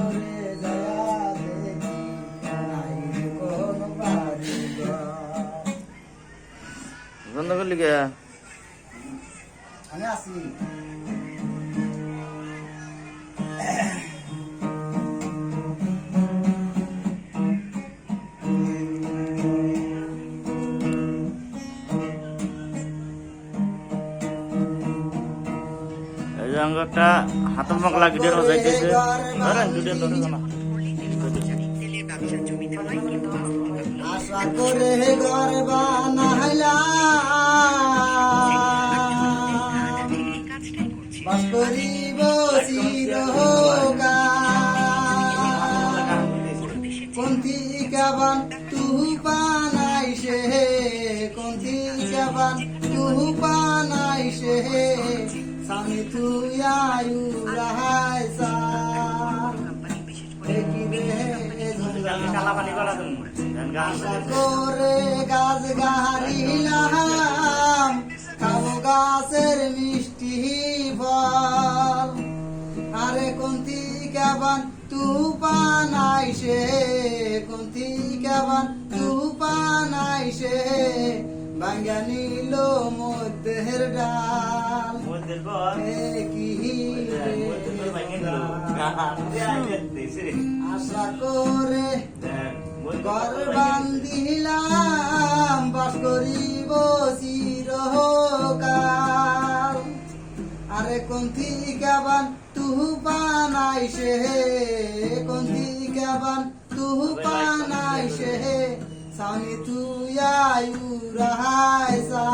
ভিতরে যায়া দেখি নাই রে কোনো বাড়ি ঘর। বন্ধ করলি কে? আমি আসি। এই যে একটা হাতের মুখ লাগিয়ে যাইতেছে। ধরেন ভিডিও ধরে না। আশা করে ঘর বানাইলাম, বাস করিব চিরকাল। কোনথি কেবান তুহু পানাইছে, কোনথি কেবান তুহু পানাইছে, স্বামী তুই আয়ু রাহাই সা আশা করে গাছ গাড়িলাম, খাবো গাছের মিষ্টি ফল। আরে কোনথি কেবান তু পানাইছে, কোনথি কেবান তু পানাইছে, ভাঙ্গা নিল মধ্যের ডাল। কি আশা করে ঘর বান্ধিলাম, বাস করিব চিরকাল। আরে কোনথি কেবান তুহু পানাইছে, কোনথি কেবান তুহু পানাইছে, স্বামী তুই আয়ু রাহাই সা।